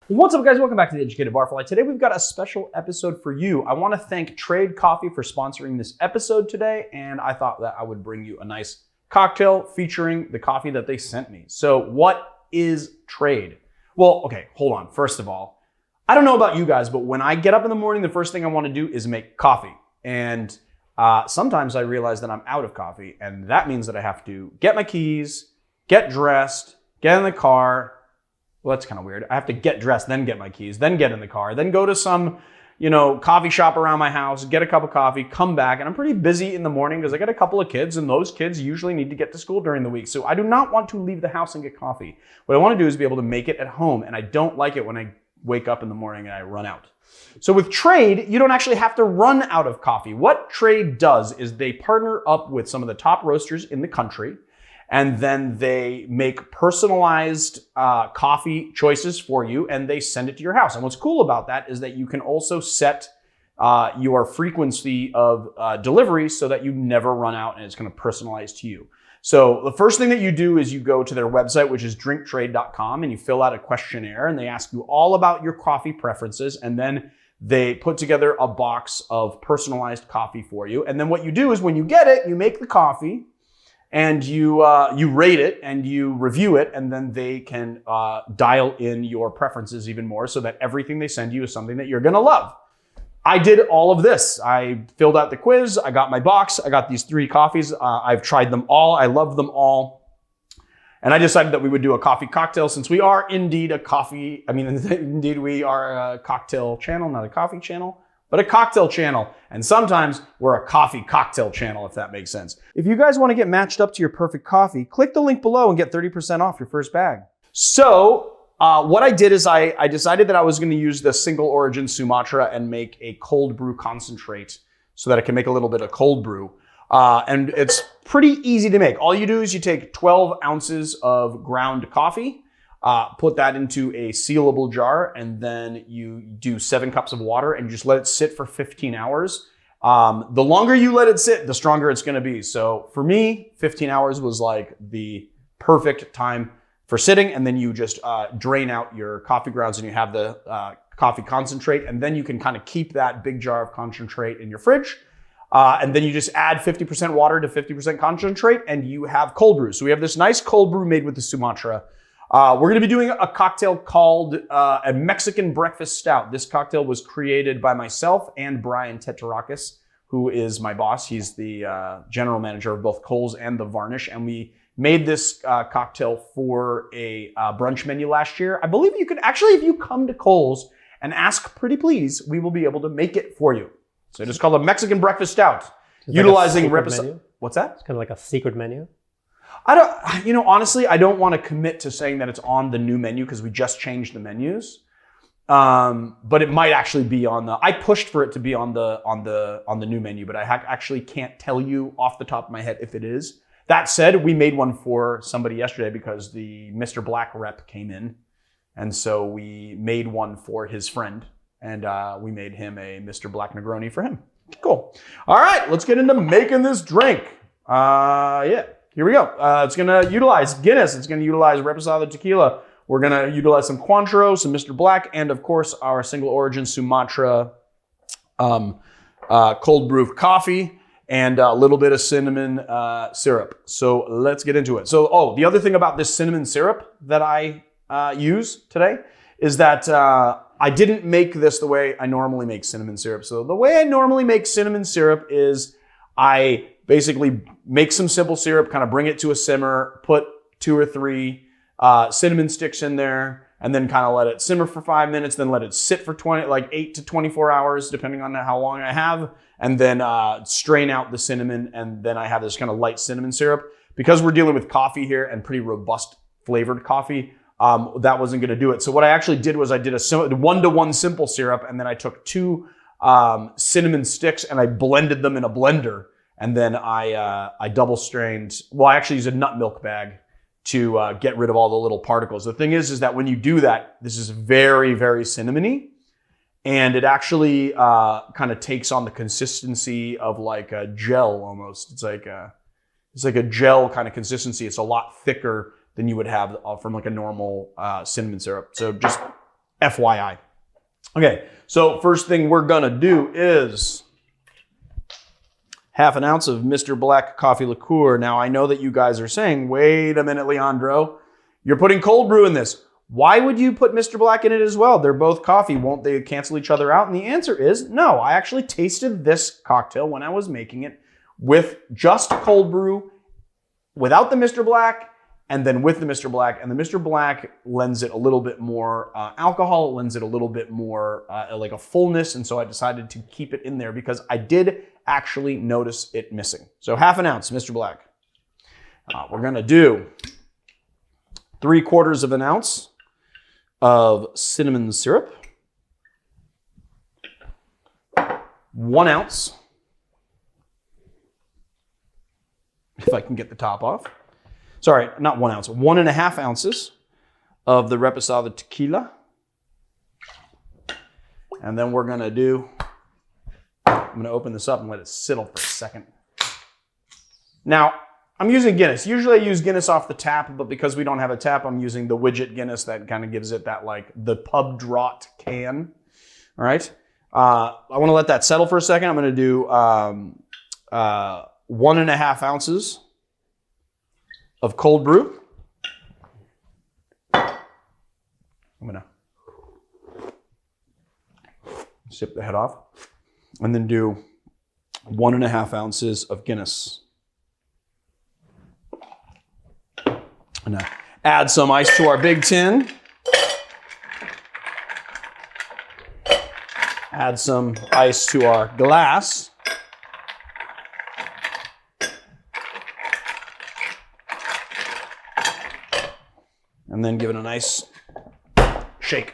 What's up, guys? Welcome back to the Educated Barfly. Today we've got a special episode for you. I want to thank Trade Coffee for sponsoring this episode today, and I thought that I would bring you a nice cocktail featuring the coffee that they sent me. So what is Trade? Well, okay, hold on. First of all, I don't know about you guys, but when I get up in the morning, the first thing I want to do is make coffee. And sometimes I realize that I'm out of coffee, and that means that I have to get my keys, get dressed, get in the car. Well, that's kind of weird. I have to get dressed, then get my keys, then get in the car, then go to some, coffee shop around my house, get a cup of coffee, come back. And I'm pretty busy in the morning because I got a couple of kids, and those kids usually need to get to school during the week. So I do not want to leave the house and get coffee. What I want to do is be able to make it at home. And I don't like it when I wake up in the morning and I run out. So with Trade, you don't actually have to run out of coffee. What Trade does is they partner up with some of the top roasters in the country, and then they make personalized coffee choices for you, and they send it to your house. And what's cool about that is that you can also set your frequency of delivery so that you never run out, and it's going to personalize to you. So the first thing that you do is you go to their website, which is drinktrade.com, and you fill out a questionnaire, and they ask you all about your coffee preferences, and then they put together a box of personalized coffee for you. And then what you do is when you get it, you make the coffee, and you rate it and you review it, and then they can dial in your preferences even more so that everything they send you is something that you're gonna love. I did all of this. I filled out the quiz, I got my box, I got these 3 coffees. I've tried them all, I love them all. And I decided that we would do a coffee cocktail since we are indeed indeed we are a cocktail channel, not a coffee channel, but a cocktail channel. And sometimes we're a coffee cocktail channel, if that makes sense. If you guys want to get matched up to your perfect coffee, click the link below and get 30% off your first bag. So what I did is I decided that I was going to use the single origin Sumatra and make a cold brew concentrate so that I can make a little bit of cold brew. And it's pretty easy to make. All you do is you take 12 ounces of ground coffee, put that into a sealable jar, and then you do 7 cups of water and you just let it sit for 15 hours. The longer you let it sit, the stronger it's gonna be. So for me, 15 hours was like the perfect time for sitting, and then you just drain out your coffee grounds and you have the coffee concentrate, and then you can kind of keep that big jar of concentrate in your fridge. And then you just add 50% water to 50% concentrate and you have cold brew. So we have this nice cold brew made with the Sumatra. We're going to be doing a cocktail called a Mexican breakfast stout. This cocktail was created by myself and Brian Tetarakis, who is my boss. He's the general manager of both Kohl's and The Varnish. And we made this cocktail for a brunch menu last year. I believe you could actually, if you come to Kohl's and ask pretty please, we will be able to make it for you. So it's called a Mexican breakfast stout, utilizing reposado. What's that? It's kind of like a secret menu. Honestly, I don't want to commit to saying that it's on the new menu because we just changed the menus. But it might actually be on I pushed for it to be on the new menu, but I actually can't tell you off the top of my head if it is. That said, we made one for somebody yesterday because the Mr. Black rep came in. And so we made one for his friend, and we made him a Mr. Black Negroni for him. Cool. All right, let's get into making this drink. Here we go. It's going to utilize Guinness. It's going to utilize Reposado tequila. We're going to utilize some Cointreau, some Mr. Black, and of course our single origin Sumatra cold brew coffee and a little bit of cinnamon syrup. So let's get into it. So, the other thing about this cinnamon syrup that I use today is that I didn't make this the way I normally make cinnamon syrup. So the way I normally make cinnamon syrup is I basically make some simple syrup, kind of bring it to a simmer, put 2 or 3 cinnamon sticks in there, and then kind of let it simmer for 5 minutes, then let it sit for 8 to 24 hours, depending on how long I have, and then strain out the cinnamon, and then I have this kind of light cinnamon syrup. Because we're dealing with coffee here and pretty robust flavored coffee, that wasn't going to do it. So what I actually did was I did a 1-to-1 simple syrup, and then I took 2 cinnamon sticks and I blended them in a blender. And then I double strained, I actually used a nut milk bag to get rid of all the little particles. The thing is that when you do that, this is very, very cinnamony. And it actually kind of takes on the consistency of like a gel almost. It's like a gel kind of consistency. It's a lot thicker than you would have from like a normal cinnamon syrup. So just FYI. Okay, so first thing we're gonna do is half an ounce of Mr. Black coffee liqueur. Now, I know that you guys are saying, wait a minute, Leandro, you're putting cold brew in this. Why would you put Mr. Black in it as well? They're both coffee. Won't they cancel each other out? And the answer is no. I actually tasted this cocktail when I was making it with just cold brew, without the Mr. Black, and then with the Mr. Black. And the Mr. Black lends it a little bit more alcohol. It lends it a little bit more like a fullness. And so I decided to keep it in there because I did actually notice it missing. So half an ounce, Mr. Black. We're gonna do 3/4 of an ounce of cinnamon syrup, 1 ounce, if I can get the top off. Sorry, not 1 ounce, 1.5 ounces of the Reposado tequila. And then we're gonna do, I'm gonna open this up and let it settle for a second. Now, I'm using Guinness. Usually I use Guinness off the tap, but because we don't have a tap, I'm using the widget Guinness that kind of gives it that like the pub draught can. All right. I want to let that settle for a second. I'm going to do 1.5 ounces of cold brew. I'm going to sip the head off and then do 1.5 ounces of Guinness. I'm gonna add some ice to our big tin. Add some ice to our glass. And then give it a nice shake.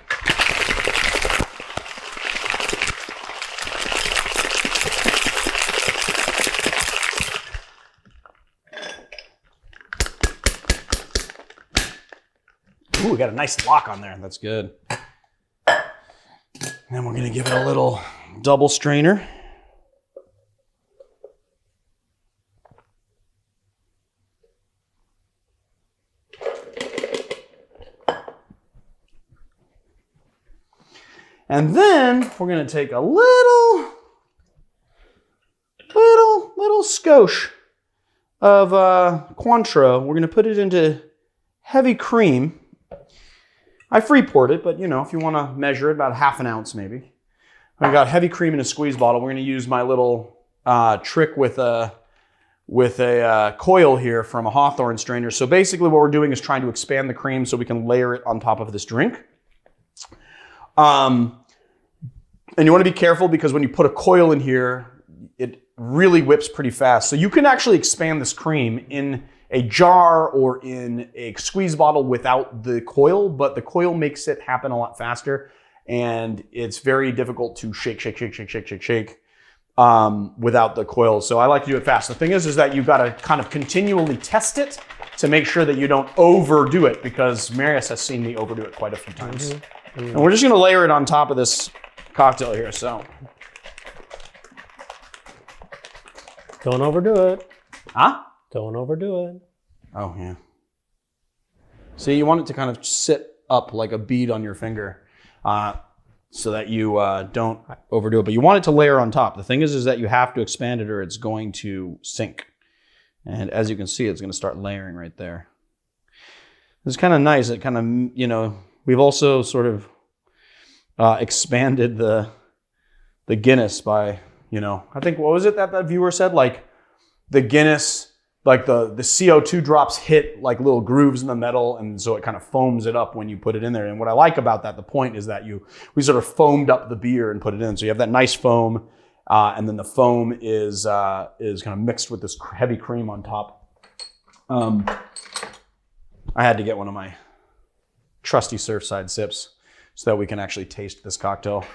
Ooh, we got a nice lock on there. That's good. And we're going to give it a little double strainer. And then we're going to take a little skosh of Cointreau. We're going to put it into heavy cream. I free poured it, but you know, if you want to measure it, about 1/2 ounce maybe. I've got heavy cream in a squeeze bottle. We're going to use my little trick with a coil here from a Hawthorne strainer. So basically what we're doing is trying to expand the cream so we can layer it on top of this drink. And you want to be careful because when you put a coil in here, it really whips pretty fast. So you can actually expand this cream in a jar or in a squeeze bottle without the coil, but the coil makes it happen a lot faster, and it's very difficult to shake without the coil. So I like to do it fast. The thing is that you've got to kind of continually test it to make sure that you don't overdo it, because Marius has seen me overdo it quite a few times. And we're just going to layer it on top of this cocktail here. So don't overdo it. Huh? Don't overdo it. Oh, yeah. See, you want it to kind of sit up like a bead on your finger so that you don't overdo it. But you want it to layer on top. The thing is that you have to expand it or it's going to sink. And as you can see, it's going to start layering right there. It's kind of nice. It kind of, you know, we've also sort of expanded the Guinness by, you know, I think, what was it that viewer said? Like the Guinness, like the CO2 drops hit like little grooves in the metal, and so it kind of foams it up when you put it in there. And what I like about that, the point is that we sort of foamed up the beer and put it in. So you have that nice foam, and then the foam is kind of mixed with this heavy cream on top. I had to get one of my trusty Surfside sips so that we can actually taste this cocktail.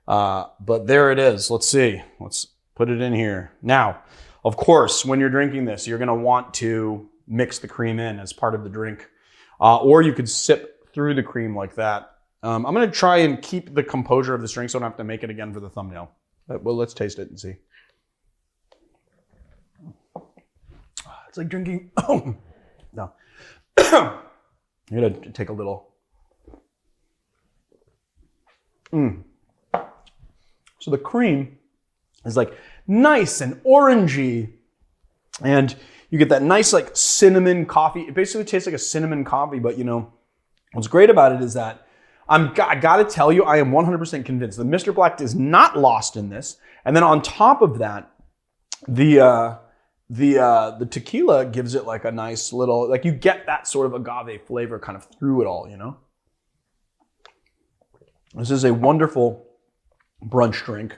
But there it is. Let's see. Let's put it in here. Now, of course, when you're drinking this, you're going to want to mix the cream in as part of the drink. Or you could sip through the cream like that. I'm going to try and keep the composure of this drink so I don't have to make it again for the thumbnail. Well, let's taste it and see. It's like drinking... Oh, no. I'm going to take a little... So the cream is like nice and orangey, and you get that nice like cinnamon coffee. It basically tastes like a cinnamon coffee, but you know, what's great about it is that I gotta tell you, I am 100% convinced that Mr. Black is not lost in this. And then on top of that, the tequila gives it like a nice little, like you get that sort of agave flavor kind of through it all, you know? This is a wonderful brunch drink.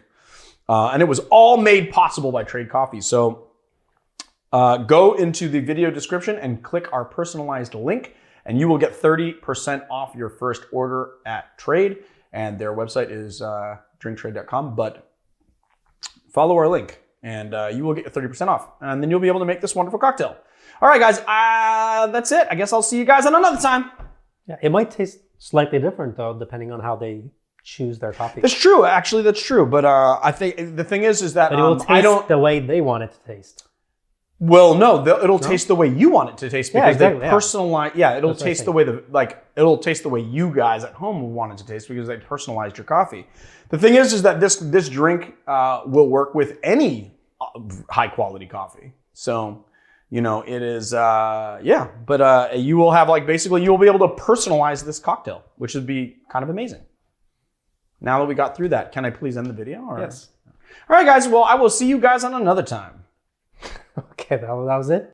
And it was all made possible by Trade Coffee. So go into the video description and click our personalized link, and you will get 30% off your first order at Trade. And their website is drinktrade.com. But follow our link, and you will get 30% off. And then you'll be able to make this wonderful cocktail. All right, guys, that's it. I guess I'll see you guys on another time. Yeah, it might taste slightly different, though, depending on how they choose their coffee. That's true. Actually, that's true. But I think the thing is that But it will I taste don't. the way they want it to taste. Well, no, it'll taste the way you want it to taste because exactly, they yeah. personalize. Yeah, it'll That's what I taste the way it'll taste the way you guys at home want it to taste because they personalized your coffee. The thing is that this drink will work with any high quality coffee. So, you know, it is yeah. But you will have basically you will be able to personalize this cocktail, which would be kind of amazing. Now that we got through that, can I please end the video? Or? Yes. All right, guys. Well, I will see you guys on another time. Okay, that was it.